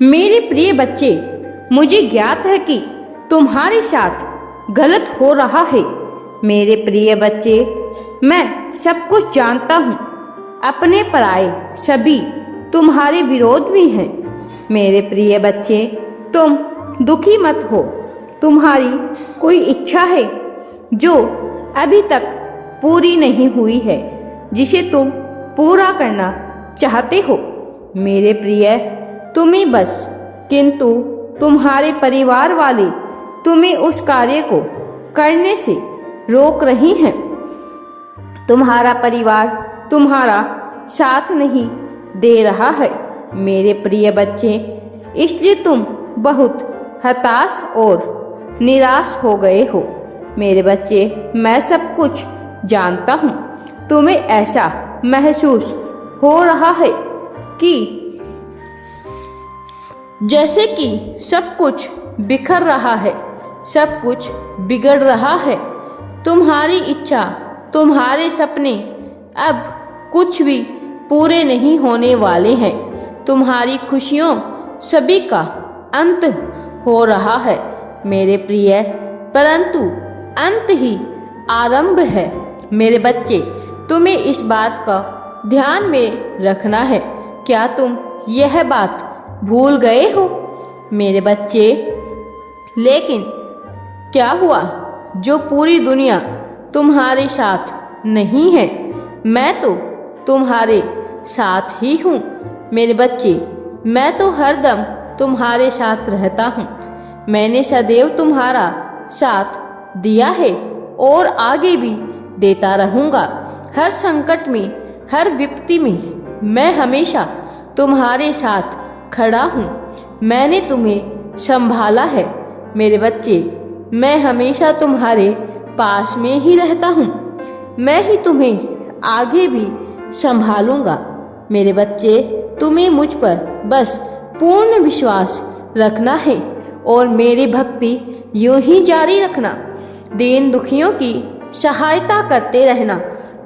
मेरे प्रिय बच्चे, मुझे ज्ञात है कि तुम्हारे साथ गलत हो रहा है। मेरे प्रिय बच्चे, मैं सब कुछ जानता हूँ। अपने पराए सभी तुम्हारे विरोध में हैं। मेरे प्रिय बच्चे, तुम दुखी मत हो। तुम्हारी कोई इच्छा है जो अभी तक पूरी नहीं हुई है, जिसे तुम पूरा करना चाहते हो। मेरे प्रिय, तुम्हें बस, किंतु तुम्हारे परिवार वाले तुम्हें उस कार्य को करने से रोक रही हैं। तुम्हारा परिवार तुम्हारा साथ नहीं दे रहा है। मेरे प्रिय बच्चे, इसलिए तुम बहुत हताश और निराश हो गए हो। मेरे बच्चे, मैं सब कुछ जानता हूँ। तुम्हें ऐसा महसूस हो रहा है कि जैसे कि सब कुछ बिखर रहा है, सब कुछ बिगड़ रहा है। तुम्हारी इच्छा, तुम्हारे सपने अब कुछ भी पूरे नहीं होने वाले हैं। तुम्हारी खुशियों सभी का अंत हो रहा है मेरे प्रिय, परंतु अंत ही आरंभ है। मेरे बच्चे, तुम्हें इस बात का ध्यान में रखना है। क्या तुम यह बात भूल गए हो मेरे बच्चे? लेकिन क्या हुआ जो पूरी दुनिया तुम्हारे साथ नहीं है? मैं तो तुम्हारे साथ ही हूँ मेरे बच्चे। मैं तो हरदम तुम्हारे साथ रहता हूँ। मैंने सदैव तुम्हारा साथ दिया है और आगे भी देता रहूँगा। हर संकट में, हर विपत्ति में मैं हमेशा तुम्हारे साथ खड़ा हूँ। मैंने तुम्हें संभाला है मेरे बच्चे। मैं हमेशा तुम्हारे पास में ही रहता हूँ। मैं ही तुम्हें आगे भी संभालूंगा मेरे बच्चे। तुम्हें मुझ पर बस पूर्ण विश्वास रखना है और मेरी भक्ति यूं ही जारी रखना। दीन दुखियों की सहायता करते रहना,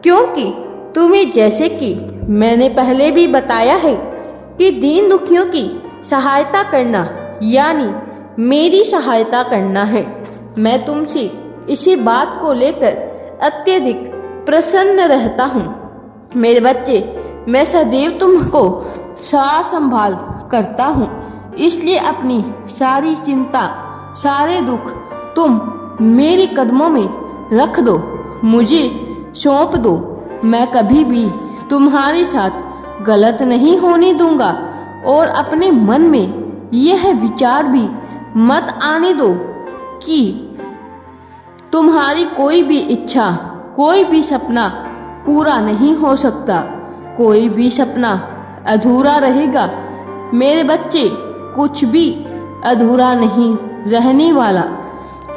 क्योंकि तुम्हें, जैसे कि मैंने पहले भी बताया है, कि दीन दुखियों की सहायता करना यानी मेरी सहायता करना है। मैं तुमसे इसी बात को लेकर अत्यधिक प्रसन्न रहता हूँ मेरे बच्चे। मैं सदैव तुमको सार संभाल करता हूँ, इसलिए अपनी सारी चिंता, सारे दुख तुम मेरे कदमों में रख दो, मुझे सौंप दो। मैं कभी भी तुम्हारे साथ गलत नहीं होने दूंगा और अपने मन में यह विचार भी मत आने दो कि तुम्हारी कोई भी इच्छा, कोई भी सपना पूरा नहीं हो सकता, कोई भी सपना अधूरा रहेगा मेरे बच्चे। कुछ भी अधूरा नहीं रहने वाला।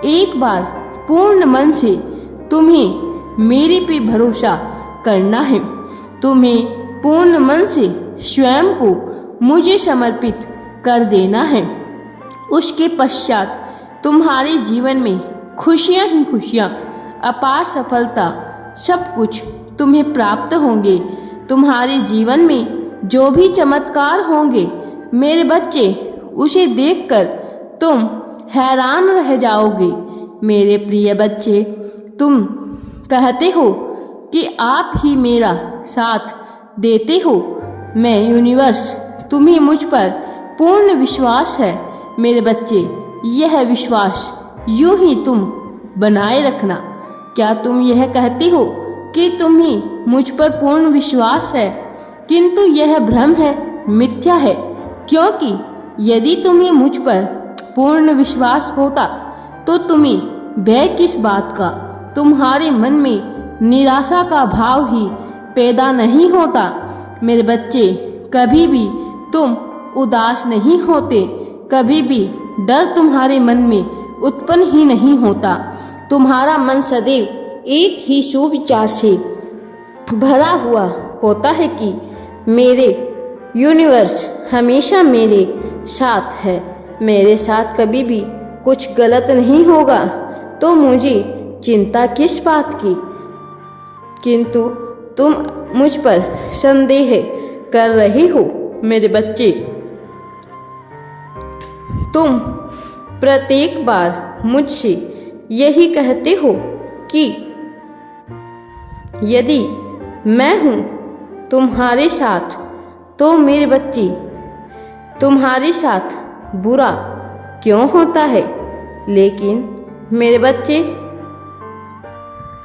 एक बार पूर्ण मन से तुम्हें मेरे पे भरोसा करना है। तुम्हें पूर्ण मन से स्वयं को मुझे समर्पित कर देना है। उसके पश्चात तुम्हारे जीवन में खुशियां ही खुशियां, अपार सफलता, सब कुछ तुम्हें प्राप्त होंगे। तुम्हारे जीवन में जो भी चमत्कार होंगे मेरे बच्चे, उसे देखकर तुम हैरान रह जाओगे मेरे प्रिय बच्चे। तुम कहते हो कि आप ही मेरा साथ देते हो। मैं यूनिवर्स, तुम्हें मुझ पर पूर्ण विश्वास है मेरे बच्चे। यह विश्वास यूं ही तुम बनाए रखना। क्या तुम यह कहते हो कि तुम्हें मुझ पर पूर्ण विश्वास है, किंतु यह भ्रम है, मिथ्या है? क्योंकि यदि तुम्हें मुझ पर पूर्ण विश्वास होता तो तुम्हें भय किस बात का, तुम्हारे मन में निराशा का भाव ही पैदा नहीं होता मेरे बच्चे। कभी भी तुम उदास नहीं होते, कभी भी डर तुम्हारे मन में उत्पन्न ही नहीं होता। तुम्हारा मन सदैव एक ही सुविचार से भरा हुआ होता है कि मेरे यूनिवर्स हमेशा मेरे साथ है, मेरे साथ कभी भी कुछ गलत नहीं होगा, तो मुझे चिंता किस बात की। किंतु तुम मुझ पर संदेह कर रहे हो मेरे बच्चे। तुम प्रत्येक बार मुझसे यही कहते हो कि यदि मैं हूँ तुम्हारे साथ तो मेरे बच्चे तुम्हारे साथ बुरा क्यों होता है। लेकिन मेरे बच्चे,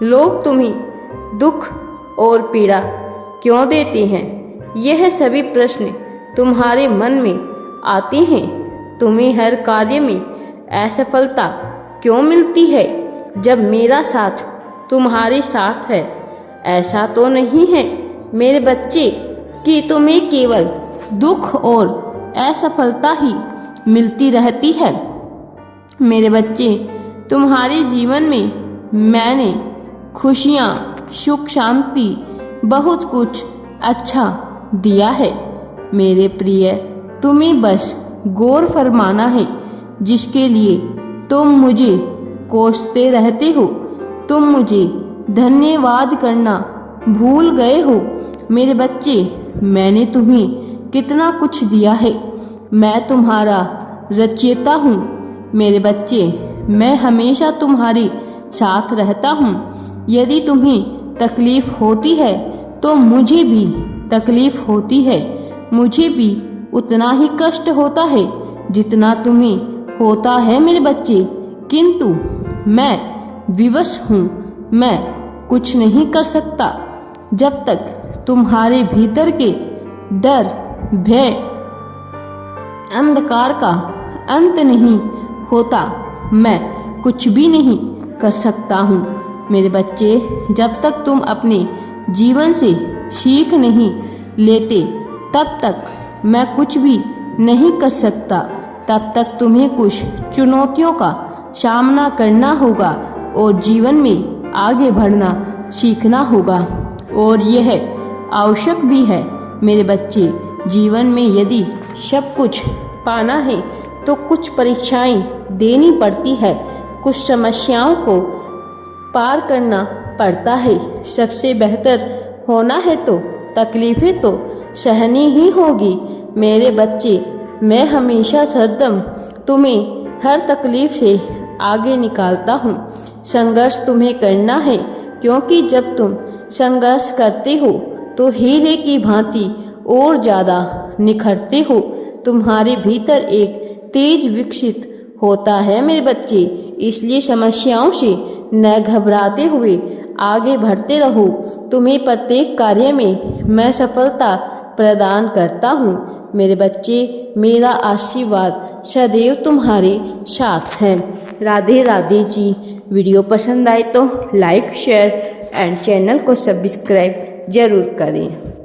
लोग तुम्हें दुख और पीड़ा क्यों देते हैं? यह सभी प्रश्न तुम्हारे मन में आते हैं। तुम्हें हर कार्य में असफलता क्यों मिलती है जब मेरा साथ तुम्हारे साथ है? ऐसा तो नहीं है मेरे बच्चे कि तुम्हें केवल दुख और असफलता ही मिलती रहती है। मेरे बच्चे, तुम्हारे जीवन में मैंने खुशियाँ, सुख, शांति, बहुत कुछ अच्छा दिया है। मेरे प्रिय, तुम्हें बस गौर फरमाना है जिसके लिए तुम मुझे कोसते रहते हो। तुम मुझे धन्यवाद करना भूल गए हो। मेरे बच्चे, मैंने तुम्हें कितना कुछ दिया है। मैं तुम्हारा रचयिता हूँ। मेरे बच्चे, मैं हमेशा तुम्हारे साथ रहता हूँ। यदि तुम्हें तकलीफ होती है तो मुझे भी तकलीफ होती है। मुझे भी उतना ही कष्ट होता है जितना तुम्हें होता है मेरे बच्चे। किंतु मैं विवश हूँ। मैं कुछ नहीं कर सकता जब तक तुम्हारे भीतर के डर, भय, अंधकार का अंत नहीं होता। मैं कुछ भी नहीं कर सकता हूँ। मेरे बच्चे, जब तक तुम अपने जीवन से सीख नहीं लेते तब तक मैं कुछ भी नहीं कर सकता। तब तक तुम्हें कुछ चुनौतियों का सामना करना होगा और जीवन में आगे बढ़ना सीखना होगा। और यह आवश्यक भी है मेरे बच्चे। जीवन में यदि सब कुछ पाना है तो कुछ परीक्षाएं देनी पड़ती है, कुछ समस्याओं को पार करना पड़ता है। सबसे बेहतर होना है तो तकलीफें तो सहनी ही होगी। मेरे बच्चे, मैं हमेशा हरदम तुम्हें हर तकलीफ से आगे निकालता हूँ। संघर्ष तुम्हें करना है, क्योंकि जब तुम संघर्ष करते हो तो हीरे की भांति और ज़्यादा निखरते हो। तुम्हारे भीतर एक तेज विकसित होता है मेरे बच्चे। इसलिए समस्याओं से न घबराते हुए आगे बढ़ते रहो। तुम्हें प्रत्येक कार्य में मैं सफलता प्रदान करता हूँ। मेरे बच्चे, मेरा आशीर्वाद सदैव तुम्हारे साथ है। राधे राधे जी। वीडियो पसंद आए तो लाइक, शेयर एंड चैनल को सब्सक्राइब जरूर करें।